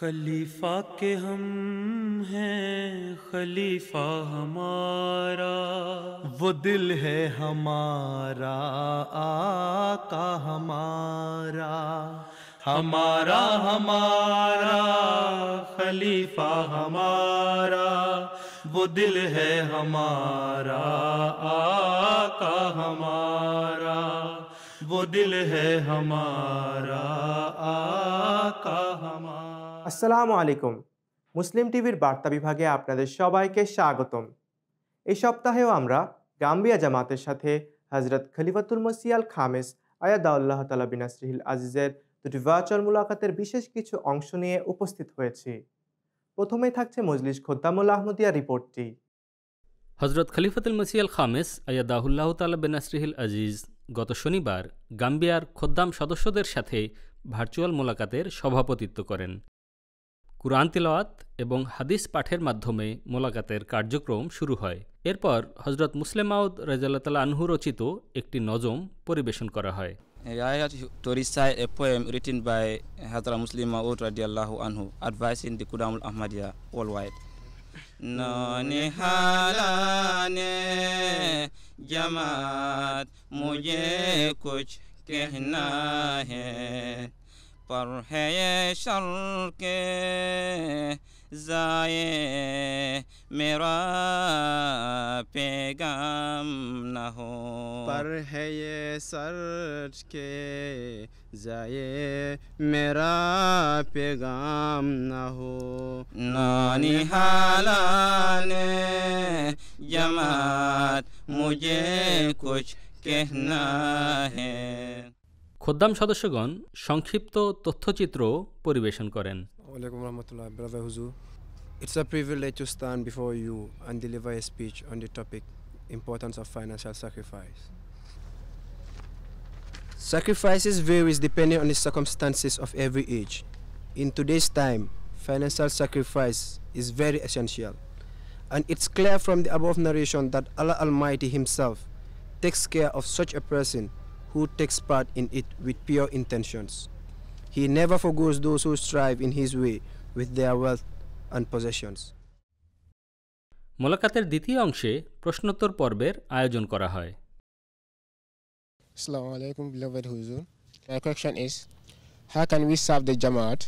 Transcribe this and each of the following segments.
खलीफा के हम हैं खलीफा हमारा, वो दिल है हमारा आका हमारा, हमारा हमारा खलीफा हमारा, वो दिल है हमारा आका हमारा, वो दिल है हमारा आका हमारा। আসসালামু আলাইকুম। মুসলিম টিভির বার্তা বিভাগে আপনাদের সবাইকে স্বাগতম। এই সপ্তাহেও আমরা গাম্বিয়া জামাতের সাথে হযরত খলিফাতুল মসিহ আল খামেস আয়াদাল্লাহ তাআলা বিনাসরিহিল আজিজের দুটি ভার্চুয়াল মুলাকাতের বিশেষ কিছু অংশ নিয়ে উপস্থিত হয়েছি। প্রথমেই থাকছে মজলিস খোদ্দামুল আহমদিয়া রিপোর্টটি। হজরত খলিফাতুল মসিহ আল খামেস আয়াদাহুল্লাহ তাআলা বিনাসরিহিল আজিজ গত শনিবার গাম্বিয়ার খোদ্দাম সদস্যদের সাথে ভার্চুয়াল মোলাকাতের সভাপতিত্ব করেন। কুরআন তিলাওয়াত এবং হাদিস পাঠের মাধ্যমে মোলাকাতের কার্যক্রম শুরু হয়। এরপর হজরত মুসলিম মাউদ রাদিয়াল্লাহু তাআলা আনহু রচিত একটি নজম পরিবেশন করা হয়। I had to recite a poem written by Hazrat Muslim Maud radiallahu anhu advising the Qudamul Ahmadiyya worldwide. Nani halane jamaat mujhe kuch kehna hai, par hai shar ke zaye mera पैगाम न हो, पर है ये sir के जाए मेरा पैगाम न हो। नानी हालाने जमात मुझे कुछ कहना है। খোদ্দাম সদস্যগণ সংক্ষিপ্ত তথ্যচিত্র পরিবেশন করেন। Walaikum warahmatullah, brother Huzur. It's a privilege to stand before you and deliver a speech on the topic importance of financial sacrifice. Sacrifices varies depending on the circumstances of every age. In today's time, financial sacrifice is very essential, and it's clear from the above narration that Allah Almighty Himself takes care of such a person who takes part in it with pure intentions. He never forgoes those who strive in His way with their wealth and possessions. মোলাকাতের দ্বিতীয় অংশে প্রশ্নোত্তর পর্বের আয়োজন করা হয়। Assalamu alaikum, beloved Huzur. My question is, how can we serve the Jamaat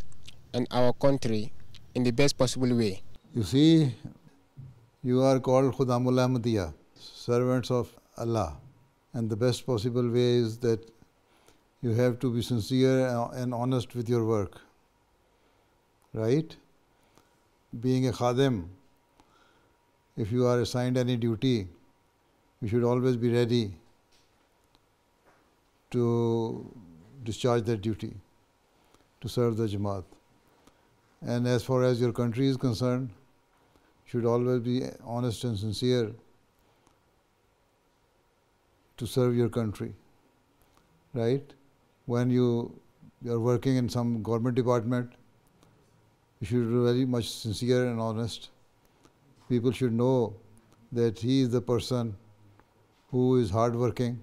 and our country in the best possible way? You see, you are called Khudamul Ahmadiyya, servants of Allah, and the best possible way is that you have to be sincere and honest with your work, right? Being a khadim, if you are assigned any duty, you should always be ready to discharge that duty, to serve the Jamaat. And as far as your country is concerned, you should always be honest and sincere to serve your country, right? When you are working in some government department, you should be very much sincere and honest. People should know that he is the person who is hardworking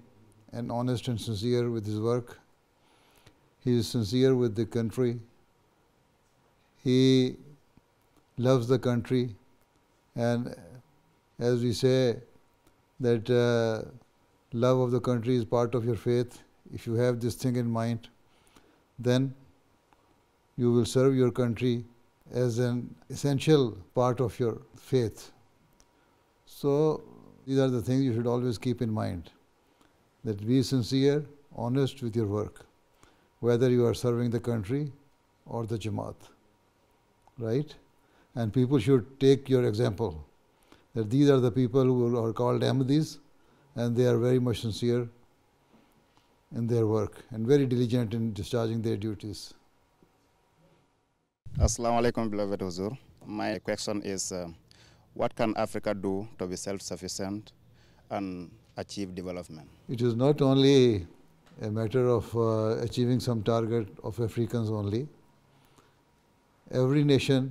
and honest and sincere with his work. He is sincere with the country. He loves the country, and as we say that love of the country is part of your faith. If you have this thing in mind, then you will serve your country as an essential part of your faith. So these are the things you should always keep in mind, that be sincere, honest with your work, whether you are serving the country or the Jamaat, right? And people should take your example, that these are the people who are called Ahmadis, and they are very much sincere in their work and very diligent in discharging their duties. Assalamu alaikum, beloved Huzur. My question is, what can Africa do to be self-sufficient and achieve development? It is not only a matter of achieving some target of Africans only. Every nation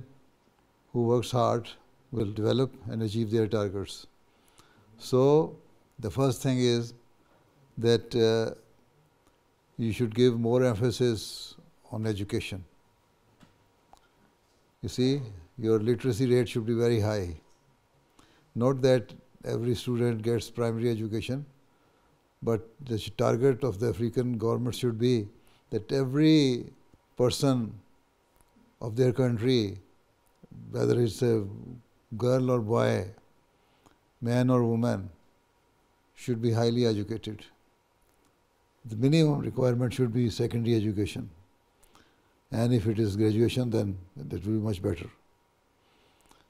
who works hard will develop and achieve their targets. So the first thing is that you should give more emphasis on education. You see, your literacy rate should be very high. Not that every student gets primary education, but the target of the African government should be that every person of their country, whether it's a girl or boy, man or woman, should be highly educated. The minimum requirement should be secondary education. And if it is graduation, then that will be much better.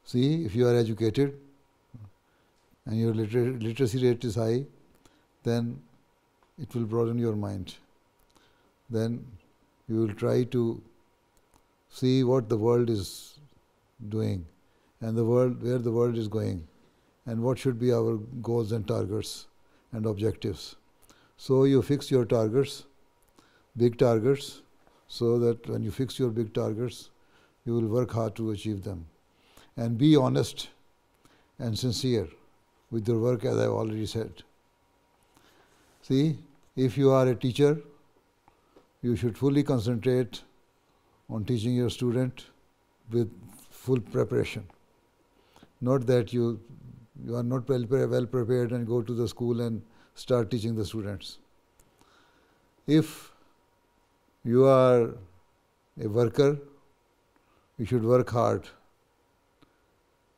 See, if you are educated and your literacy rate is high, then it will broaden your mind. Then you will try to see what the world is doing and where the world is going, and what should be our goals and targets and objectives. So you fix your targets, big targets, so that when you fix your big targets, you will work hard to achieve them. And be honest and sincere with your work, as I have already said. See, if you are a teacher, you should fully concentrate on teaching your student with full preparation. Not that you are not well prepared and go to the school and start teaching the students. If you are a worker, you should work hard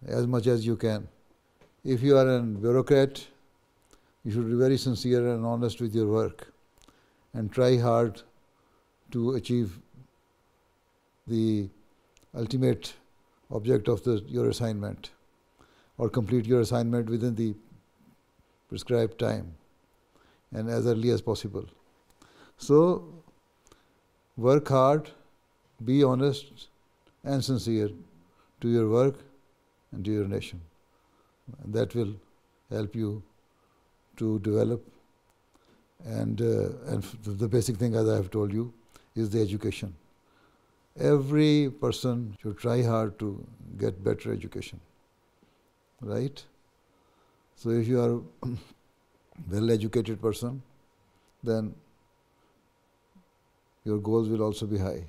as much as you can. If you are a bureaucrat, you should be very sincere and honest with your work and try hard to achieve the ultimate object of your assignment, or complete your assignment within the prescribed time and as early as possible. So, work hard, be honest and sincere to your work and to your nation. And that will help you to develop. And the basic thing, as I have told you, is the education. Every person should try hard to get better education, right? So if you are a well-educated person, then your goals will also be high,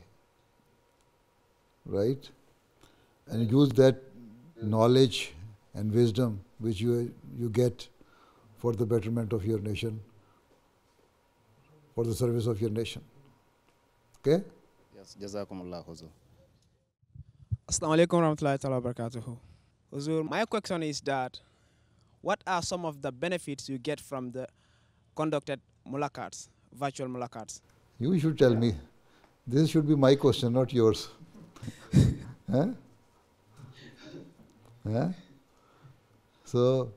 right? And use that knowledge and wisdom which you get for the betterment of your nation, for the service of your nation. Okay? Yes, Jazakumullah Huzur. Assalamu alaikum warahmatullahi ta'ala wabarakatuh. Huzur, my question is that what are some of the benefits you get from the conducted mulakats, virtual mulakats? You should tell me. This should be my question, not yours. Huh? Huh? So,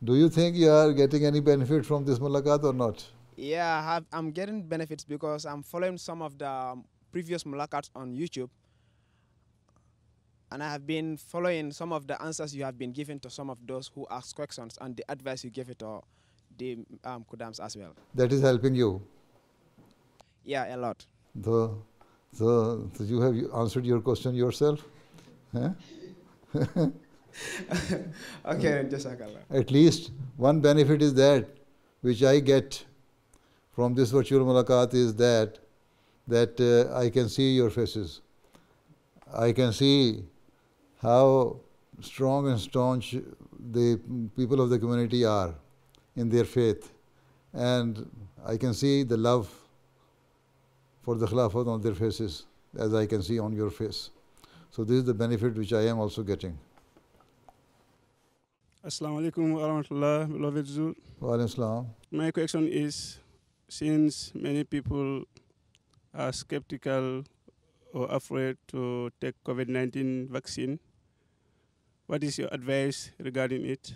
do you think you are getting any benefit from this mulakat or not? Yeah, I'm getting benefits because I'm following some of the previous mulakats on YouTube, and I have been following some of the answers you have been giving to some of those who ask questions and the advice you give it to the Kudams as well. That is helping you. Yeah, a lot. So you have answered your question yourself? Huh? Okay, Jazakallah. At least one benefit is that, which I get from this virtual mulakat, is that I can see your faces. I can see how strong and staunch the people of the community are in their faith. And I can see the love for the Khilafat on their faces, as I can see on your face. So this is the benefit which I am also getting. Assalamu alaikum wa rahmatullah, beloved Zur. Wa alaikum salam. My question is, since many people are skeptical or afraid to take COVID-19 vaccine, what is your advice regarding it?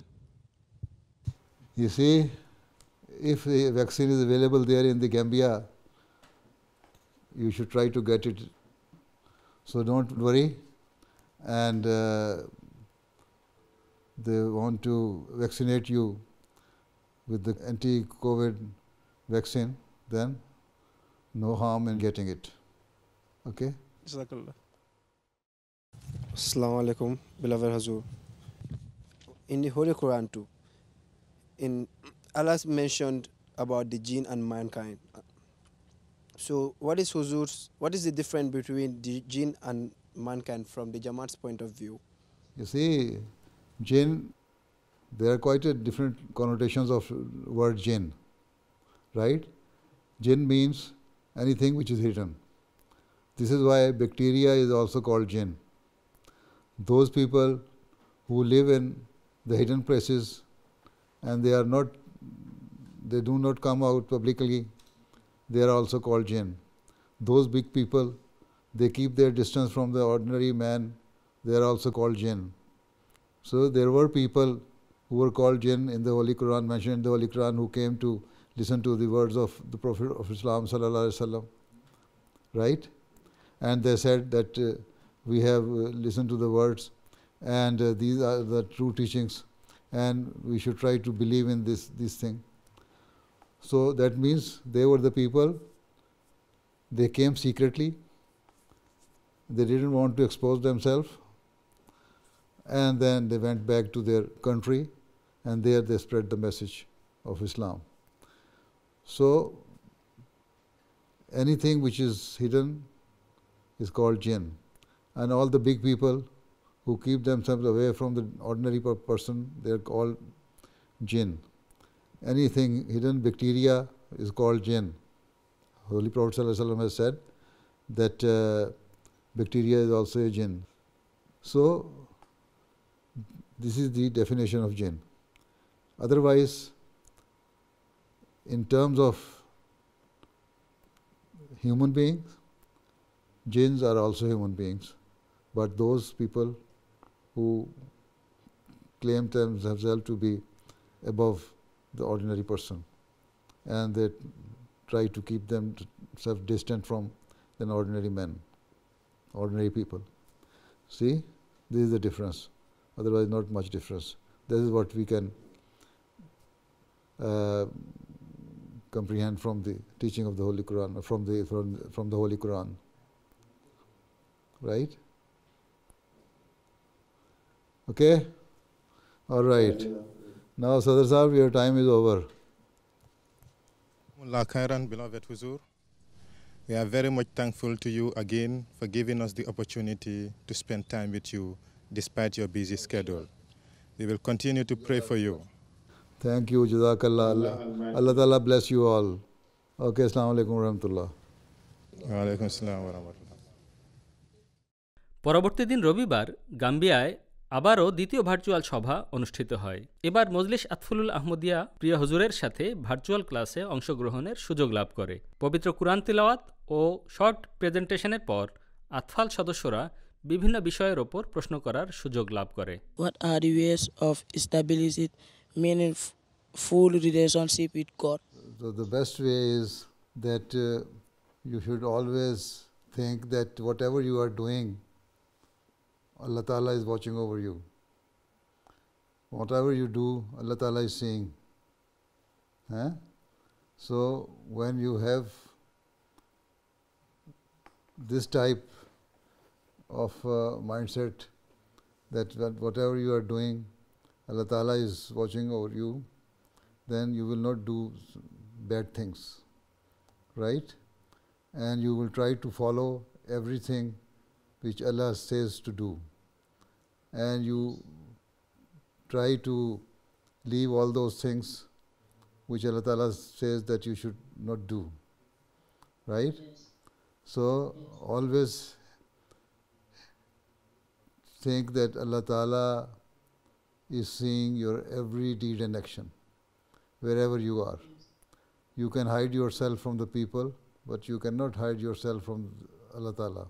You see, if the vaccine is available there in the Gambia, you should try to get it. So don't worry. And they want to vaccinate you with the anti-COVID vaccine, then no harm in getting it. Okay? Jazakallah. Assalamu alaikum, beloved Hazur. In the Holy Quran too, Allah mentioned about the jinn and mankind. So what is the difference between the jinn and mankind from the Jamaat's point of view? You see, jinn, there are quite a different connotations of word jinn, right? Jinn means anything which is hidden. This is why bacteria is also called jinn. Those people who live in the hidden places and they do not come out publicly, they are also called jinn. Those big people, they keep their distance from the ordinary man, they are also called jinn. So there were people who were called jinn in the Holy Quran, mentioned in the Holy Quran, who came to listen to the words of the Prophet of Islam sallallahu alaihi wasallam, right? And they said that we have listened to the words and these are the true teachings and we should try to believe in this thing. So that means they were the people, they came secretly, they didn't want to expose themselves, and then they went back to their country and there they spread the message of Islam. So anything which is hidden is called jinn, and all the big people who keep themselves away from the ordinary person, they are called jinn. Anything hidden, bacteria, is called jinn. Holy Prophet ﷺ has said that bacteria is also a jinn. So this is the definition of jinn. Otherwise, in terms of human beings, jinns are also human beings, but those people who claim themselves to be above the ordinary person, and they try to keep themselves distant from an ordinary man, ordinary people. See, this is the difference. Otherwise, not much difference. This is what we can comprehend from the teaching of the Holy Quran, from the Holy Quran, right? Okay, all right. Now, Sadr Sahib, your time is over. Mullah Khairan, beloved Huzur, we are very much thankful to you again for giving us the opportunity to spend time with you despite your busy schedule. We will continue to pray for you. Thank you, Jazakallah. Allah Ta'ala bless you all. Okay, Assalamu alaikum wa rahmatullah. Wa alaikum assalam wa rahmatullah. পরবর্তী দিন রবিবার গাম্বিয়ায় আবারও দ্বিতীয় virtual সভা অনুষ্ঠিত হয়। এবার মজলিস আতফুলুল আহমদিয়া প্রিয় হুজুরের সাথে ভার্চুয়াল ক্লাসে অংশগ্রহণের সুযোগ লাভ করে। পবিত্র কুরআন তিলাওয়াত ও শর্ট প্রেজেন্টেশনের পর আতফাল সদস্যরা বিভিন্ন বিষয়ের ওপর প্রশ্ন করার সুযোগ লাভ করে। What are the ways of establishing meaningful relationship with God? So the best way is that you should always think that whatever you are doing, Allah Ta'ala is watching over you. Whatever you do, Allah Ta'ala is seeing. So when you have this type of mindset that whatever you are doing, Allah Ta'ala is watching over you, then you will not do bad things, right? And you will try to follow everything which Allah says to do. And you try to leave all those things which Allah Ta'ala says that you should not do, right? So always think that Allah Ta'ala is seeing your every deed and action, wherever you are. You can hide yourself from the people, but you cannot hide yourself from Allah Ta'ala.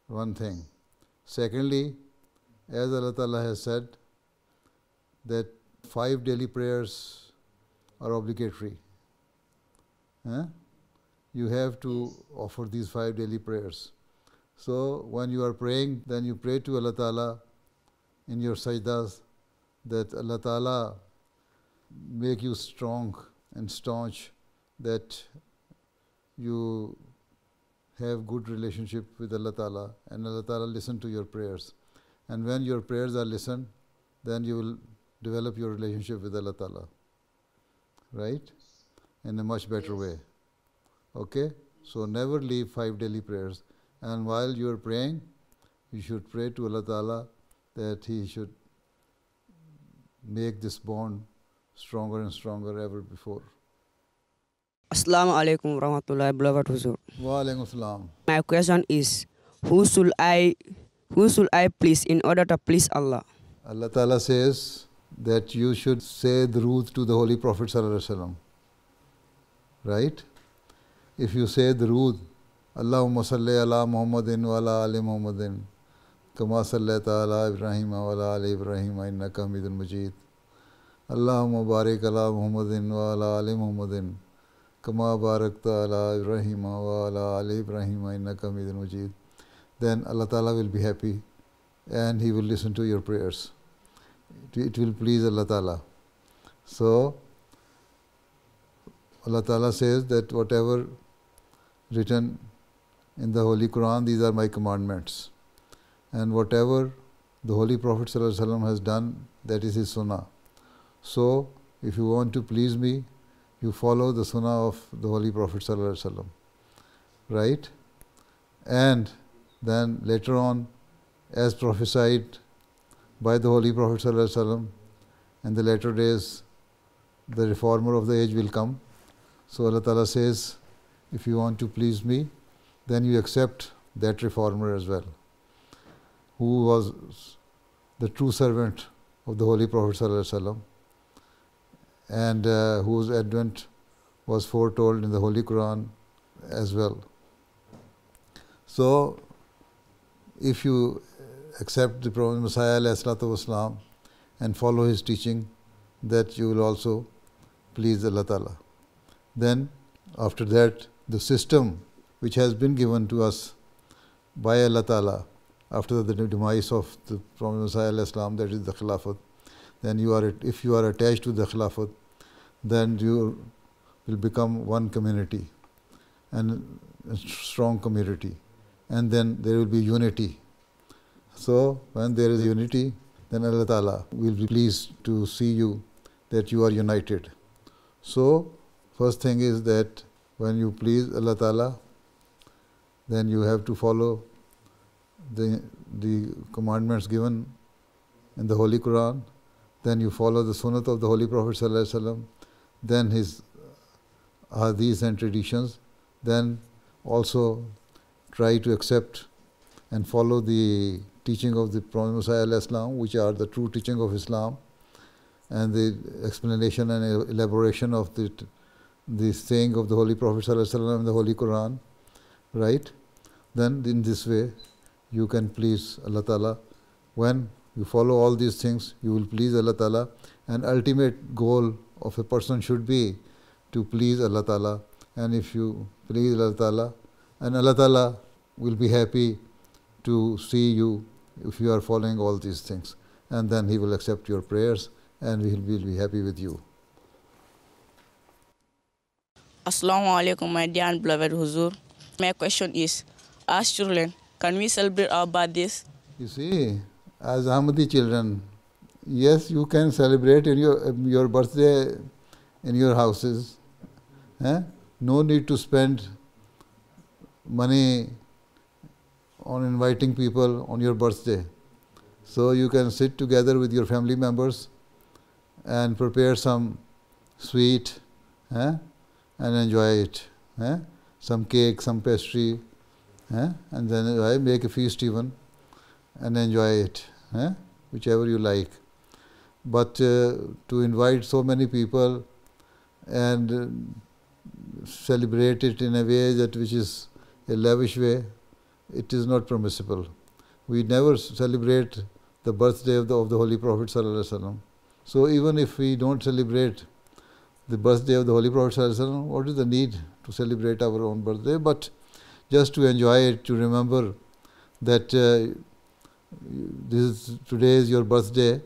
One thing. Secondly, as Allah Ta'ala has said, that 5 daily prayers are obligatory. You have to offer these 5 daily prayers. So when you are praying, then you pray to Allah Ta'ala in your sajdas that Allah Ta'ala make you strong and staunch, that you have good relationship with Allah Ta'ala, and Allah Ta'ala listen to your prayers. And when your prayers are listened, then you will develop your relationship with Allah Ta'ala, right? In a much better way. Okay? So never leave 5 daily prayers. And while you are praying, you should pray to Allah Ta'ala that He should make this bond stronger and stronger ever before. Assalamu alaikum warahmatullahi wabarakatuh. Wa alaikum assalam. My question is, who should I please in order to please Allah? Allah Ta'ala says that you should say durood to the Holy Prophet Sallallahu Alaihi Wasallam. Right? If you say durood, Allahumma salli ala Muhammadin wa ala ali Muhammadin, kama sallaita ala Ibrahim wa ala ali Ibrahim innaka Hamidun Majid. Allahumma barik ala Muhammadin wa ala ali Muhammadin, kama barakta ala Ibrahim wa ala ali Ibrahim innaka Hamidun Majid. Then Allah Ta'ala will be happy and He will listen to your prayers. It will please Allah Ta'ala. So, Allah Ta'ala says that whatever written in the Holy Quran, these are my commandments. And whatever the Holy Prophet ﷺ has done, that is his sunnah. So, if you want to please me, you follow the sunnah of the Holy Prophet ﷺ. Right? And then later on, as prophesied by the Holy Prophet ﷺ, in the later days, the reformer of the age will come. So Allah Ta'ala says, if you want to please me, then you accept that reformer as well, who was the true servant of the Holy Prophet ﷺ, and whose advent was foretold in the Holy Quran as well. So, if you accept the Prophet Messiah ﷺ and follow his teaching, that you will also please Allah Ta'ala. Then, after that, the system which has been given to us by Allah Ta'ala after the demise of the Prophet Messiah ﷺ, that is the Khilafat, then if you are attached to the Khilafat, then you will become one community and a strong community, and then there will be unity. So when there is unity, then Allah Ta'ala will be pleased to see you that you are united. So first thing is that when you please Allah Ta'ala, then you have to follow the commandments given in the Holy Quran. Then you follow the sunnah of the Holy Prophet Sallallahu Alaihi Wasallam, then his hadiths and traditions. Then also try to accept and follow the teaching of the Prophet Messiah Islam, which are the true teaching of Islam, and the explanation and elaboration of the saying of the Holy Prophet Sallallahu Alaihi Wasallam in the Holy Quran, right? Then in this way you can please Allah Ta'ala. When you follow all these things, you will please Allah Ta'ala, and ultimate goal of a person should be to please Allah Ta'ala. And if you please Allah Ta'ala, and Allah Ta'ala will be happy to see you if you are following all these things, and then He will accept your prayers and He will be happy with you. Assalamu alaikum, my dear and beloved Huzur. My question is, as children, can we celebrate our birthdays? You see, as Ahmadi children, yes, you can celebrate in your birthday in your houses. No need to spend money on inviting people on your birthday. So you can sit together with your family members and prepare some sweet and enjoy it. Some cake, some pastry, and then make a feast even and enjoy it, whichever you like. But to invite so many people and celebrate it in a way which is a lavish way, it is not permissible. We never celebrate the birthday of the Holy Prophet Sallallahu Alaihi Wasallam. So even if we don't celebrate the birthday of the Holy Prophet Sallallahu Alaihi Wasallam, what is the need to celebrate our own birthday? But just to enjoy it, to remember that today is your birthday,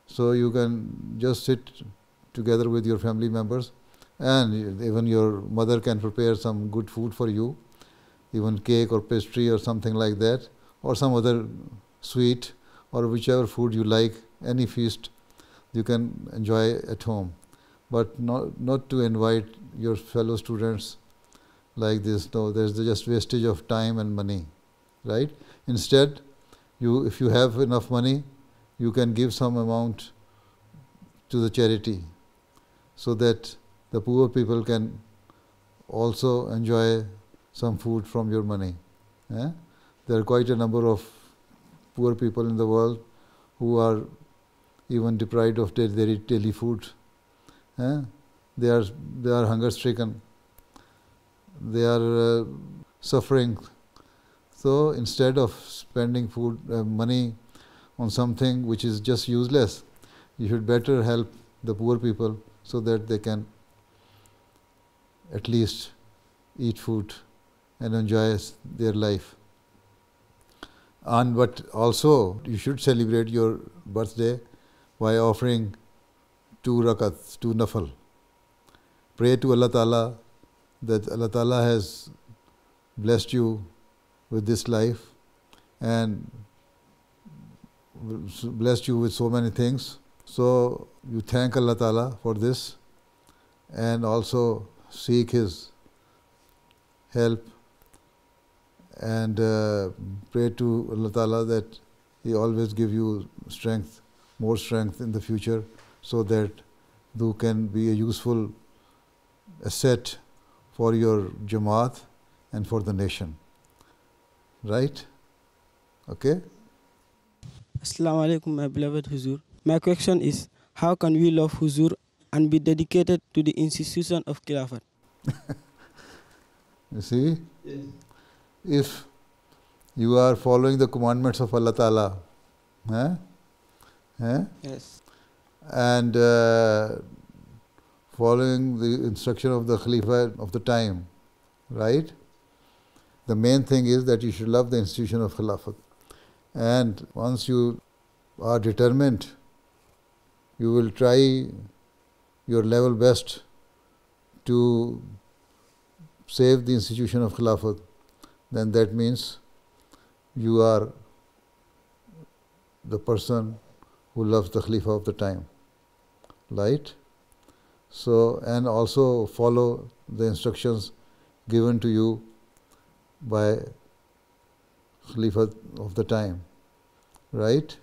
so you can just sit together with your family members, and even your mother can prepare some good food for you, even cake or pastry or something like that, or some other sweet or whichever food you like, any feast you can enjoy at home. But not to invite your fellow students like this. No, there's just wastage of time and money, right? Instead, if you have enough money, you can give some amount to the charity so that the poor people can also enjoy some food from your money. There are quite a number of poor people in the world who are even deprived of their daily food. They are hunger stricken. They are suffering. So instead of spending money on something which is just useless, you should better help the poor people so that they can at least eat food and enjoy their life. But also you should celebrate your birthday by offering 2 rakats, 2 nafal. Pray to Allah Ta'ala that Allah Ta'ala has blessed you with this life and blessed you with so many things. So you thank Allah Ta'ala for this and also seek His help and pray to Allah Ta'ala that He always give you strength, more strength in the future, so that you can be a useful asset for your Jamaat and for the nation. Right? Okay? Assalamu alaikum, my beloved Huzur. My question is, how can we love Huzur and be dedicated to the institution of Khilafat? You see? Yes. If you are following the commandments of Allah Ta'ala, Yes. and following the instruction of the Khalifa of the time, right? The main thing is that you should love the institution of Khilafat. And once you are determined, you will try your level best to save the institution of Khilafat, then that means you are the person who loves the Khalifa of the time, right? So, and also follow the instructions given to you by Khalifa of the time, right?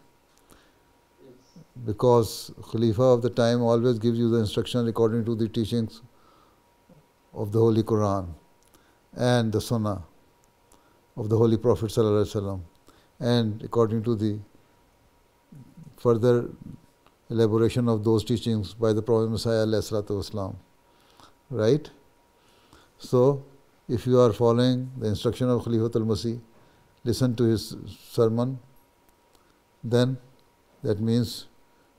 Because Khalifa of the time always gives you the instructions according to the teachings of the Holy Quran and the Sunnah of the Holy Prophet ﷺ, and according to the further elaboration of those teachings by the Prophet Messiah ﷺ, right? So, if you are following the instruction of Khalifatul Masih, listen to his sermon, then that means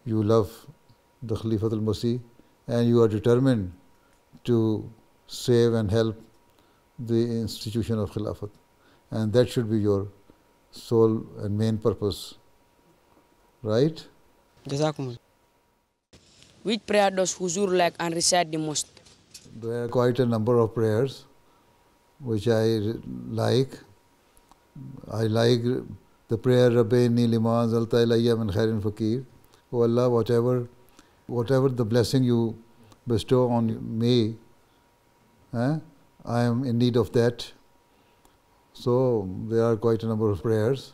you love the Khalifatul Masih and you are determined to save and help the institution of Khilafat. And that should be your sole and main purpose, right? Jazakumullah. Which prayer does Huzur like and recite the most? There are quite a number of prayers which I like. I like the prayer Rabbi Inni Lima Anzalta Ilayya Min Khairin Fakir. Oh Allah, whatever the blessing you bestow on me, I am in need of that. So there are quite a number of prayers.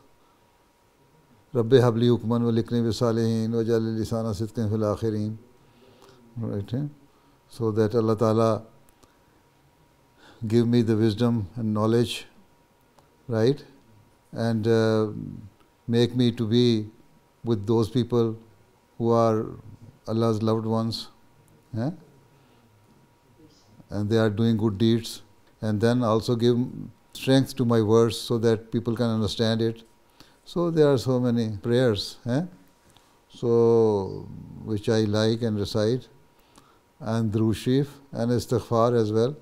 Rabbi Habli Hukman wa Likni bi Salihin wa Jali Lisana Sidqin fil Akhirin. Right? So that Allah Ta'ala give me the wisdom and knowledge, right? And make me to be with those people who are Allah's loved ones. And they are doing good deeds. And then also give strength to my words so that people can understand it. So there are so many prayers, so which I like and recite, and Durood Sharif and Istighfar as well.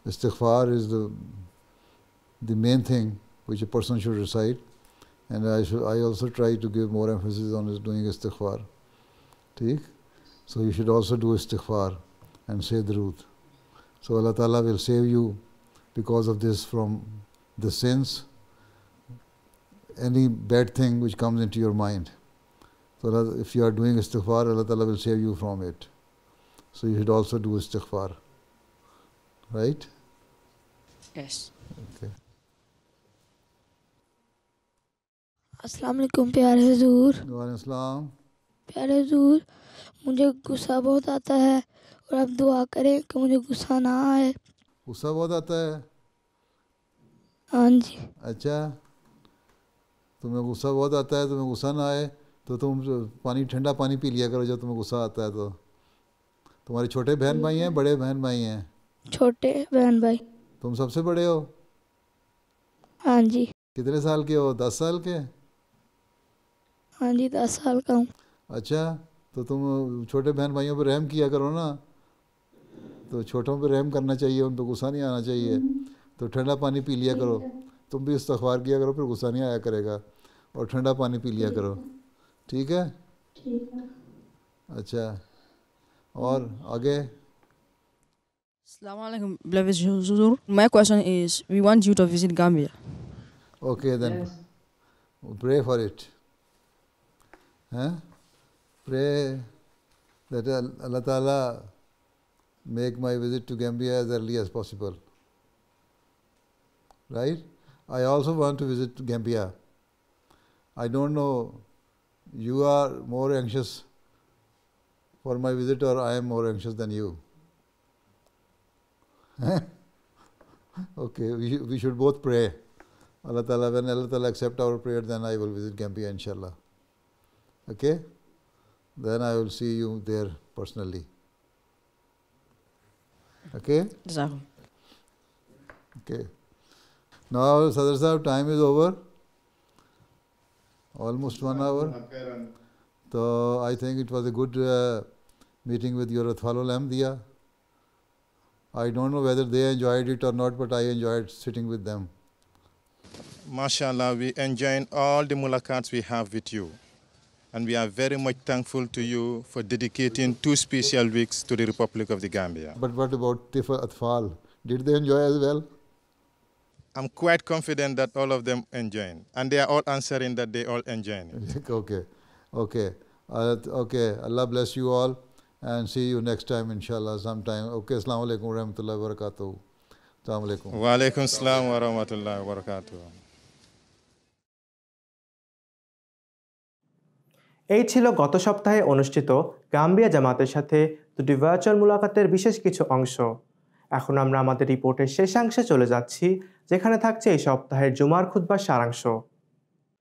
Istighfar is the main thing which a person should recite, and I also try to give more emphasis on doing Istighfar. So you should also do Istighfar and say Durood. So Allah Ta'ala will save you because of this from the sins, any bad thing which comes into your mind. So if you are doing Istighfar, Allah Ta'ala will save you from it. So you should also do Istighfar. Right? Yes. Okay. अस्सलाम वालेकुम प्यारे हुजूर। वालेकुम सलाम। प्यारे हुजूर, मुझे गुस्सा बहुत आता है और आप दुआ करें कि मुझे गुस्सा ना आए। गुस्सा बहुत आता है? हाँ जी। अच्छा, तुम्हें गुस्सा बहुत आता है, तुम्हें गुस्सा ना आए तो तुम पानी, ठंडा पानी पी लिया करो जब तुम्हें गुस्सा आता है तो। तुम्हारे छोटे बहन भाई हैं, बड़े बहन भाई हैं? छोटे बहन भाई। तुम सबसे बड़े हो? हाँ जी। कितने साल के हो? 10 साल के? हाँ जी, 10 साल का हूँ। अच्छा, तो तुम छोटे बहन भाइयों पर रहम किया करो ना। तो छोटों पर रहम करना चाहिए, उन पर गुस्सा नहीं आना चाहिए। तो ठंडा पानी पी लिया करो, तुम भी इस्तग़फ़ार किया करो, फिर गुस्सा नहीं आया करेगा। और ठंडा पानी पी लिया करो, ठीक है? ठीक है। अच्छा, और आगे? Assalamu alaikum, beloved Huzur. My question is, we want you to visit Gambia. Okay, then pray for it. Pray that Allah Ta'ala make my visit to Gambia as early as possible. Right? I also want to visit Gambia. I don't know, you are more anxious for my visit or I am more anxious than you. Okay, we should both pray. Allah Ta'ala, when Allah Ta'ala accept our prayer, then I will visit Gambia, inshallah. Okay? Then I will see you there personally. Okay? Okay. Now, Sadr Sahib, time is over. Almost 1 hour. So I think it was a good meeting with your Atfalul Ahmadiyya. I don't know whether they enjoyed it or not, but I enjoyed sitting with them. MashaAllah, we enjoyed all the mulaqats we have with you. And we are very much thankful to you for dedicating 2 special weeks to the Republic of the Gambia. But what about Tifa Atfal? Did they enjoy as well? I'm quite confident that all of them enjoyed. And they are all answering that they all enjoyed it. Okay. Okay. Okay. Allah bless you all. And see you next time, inshallah, sometime. Okay, assalamu alaikum wa rahmatullahi wa barakatuh. Assalamu alaikum. Wa alaikum assalam wa rahmatullahi wa barakatuh. এই ছিল গত সপ্তাহে অনুষ্ঠিত Gambia জামাতের সাথে দুটি virtual মুলাকাতের বিশেষ কিছু অংশ। এখন আমরা আমাদের রিপোর্টের শেষাংশে চলে যাচ্ছি, যেখানে থাকছে এই সপ্তাহের জুমার খুতবার সারাংশ।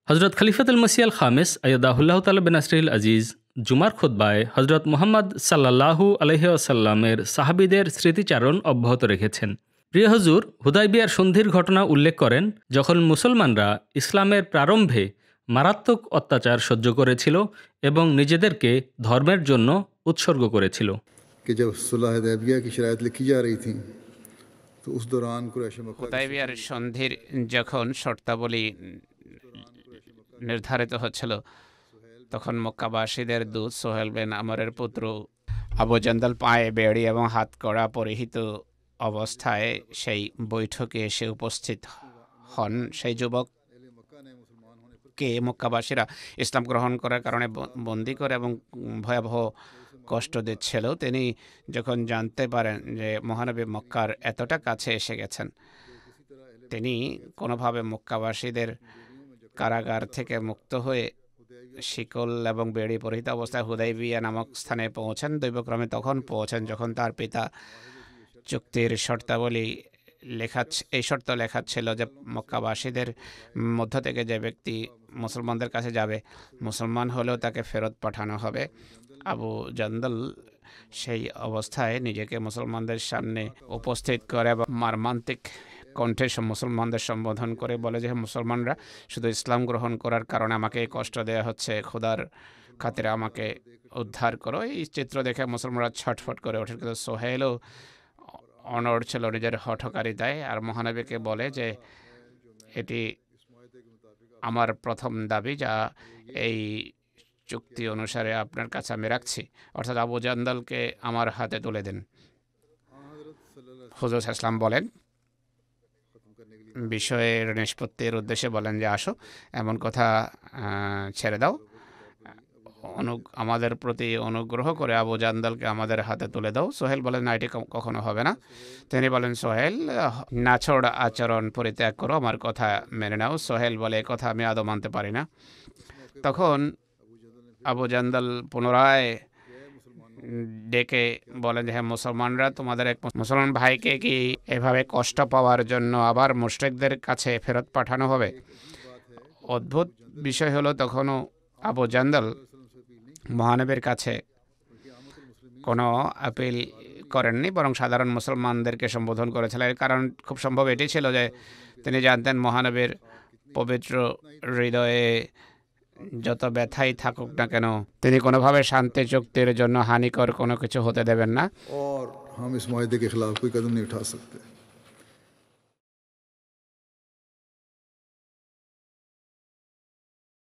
হজরত খলিফাতুল মসিহ আল খামেস আইয়াদাহুল্লাহ তাআলা বিনাসরিহিল আজিজ জুমার খুতবায় হজরত মুহাম্মদ সাল্লাল্লাহু আলাইহি ওয়াসাল্লামের সাহাবীদের স্মৃতিচারণ অব্যাহত রেখেছেন। প্রিয় হুজুর হুদাইবিয়ার সন্ধির ঘটনা উল্লেখ করেন, যখন মুসলমানরা ইসলামের প্রারম্ভে মারাত্মক অত্যাচার সহ্য করেছিল এবং নিজেদেরকে ধর্মের জন্য উৎসর্গ করেছিল। হুদাইবিয়ার সন্ধির যখন শর্তাবলী নির্ধারিত হচ্ছিল, তখন মক্কাবাসীদের দূত সোহেল বিন আমরের পুত্র আবু জন্দল পায়ে বেড়ি এবং হাতকড়া পরিহিত অবস্থায় সেই বৈঠকে এসে উপস্থিত হন। সেই যুবককে মক্কাবাসীরা ইসলাম গ্রহণ করার কারণে বন্দী করে এবং ভয়াবহ কষ্ট দিচ্ছিল। তিনি যখন জানতে পারেন যে মহানবী মক্কার এতটা কাছে এসে গেছেন, তিনি কোনোভাবে মক্কাবাসীদের কারাগার থেকে মুক্ত হয়ে শিকল এবং বেড়ি পরিহিত অবস্থায় হুদাইবিয়া নামক স্থানে পৌঁছেন। দৈবক্রমে তখন পৌঁছেন যখন তার পিতা চুক্তির শর্তাবলী এই শর্ত লেখা ছিল যে মক্কাবাসীদের মধ্য থেকে যে ব্যক্তি মুসলমানদের কাছে যাবে, মুসলমান হলেও তাকে ফেরত পাঠানো হবে। আবু জন্দল সেই অবস্থায় নিজেকে মুসলমানদের সামনে উপস্থিত করে এবং মর্মান্তিক কণ্ঠে মুসলমানদের সম্বোধন করে বলে যে মুসলমানরা, শুধু ইসলাম গ্রহণ করার কারণে আমাকে কষ্ট দেওয়া হচ্ছে, খোদার খাতিরে আমাকে উদ্ধার করো। এই চিত্র দেখে মুসলমানরা ছটফট করে ওঠে, কিন্তু সোহেলও অনড় ছিল নিজের হঠকারিতায়, আর মহানবীকে বলে যে এটি আমার প্রথম দাবি যা এই চুক্তি অনুসারে আপনার কাছে আমি রাখছি, অর্থাৎ আবু জন্দলকে আমার হাতে তুলে দিন। হুজুর ইসলাম বলেন, বিষয়ের নিষ্পত্তির উদ্দেশ্যে বলেন যে আসো, এমন কথা ছেড়ে দাও। আমাদের প্রতি অনুগ্রহ করে আবু জান্দালকে আমাদের হাতে তুলে দাও। সোহেল বলেন, না, এটি কখনো হবে না। তিনি বলেন, সোহেল, নাছোড় আচরণ পরিত্যাগ করো, আমার কথা মেনে নাও। সোহেল বলে, এ কথা আমি আদৌ মানতে পারি না। তখন আবু জান্দাল পুনরায় ডেকে বলেন যে, হ্যাঁ মুসলমানরা, তোমাদের এক মুসলমান ভাইকে কি এভাবে কষ্ট পাওয়ার জন্য আবার মুশরিকদের কাছে ফেরত পাঠানো হবে? অদ্ভুত বিষয় হলো, তখনও আবু জান্দাল মহানবীর কাছে কোনো আপিল করেননি, বরং সাধারণ মুসলমানদেরকে সম্বোধন করেছিলেন। এর কারণ খুব সম্ভব এটি ছিল যে তিনি জানতেন মহানবীর পবিত্র হৃদয়ে যত ব্যথাই থাকুক না কেন, তিনি কোনোভাবে শান্তি চুক্তির জন্য হানিকর কোনো কিছু হতে দেবেন না। और हम इस माहदे के खिलाफ कोई कदम नहीं उठा सकते।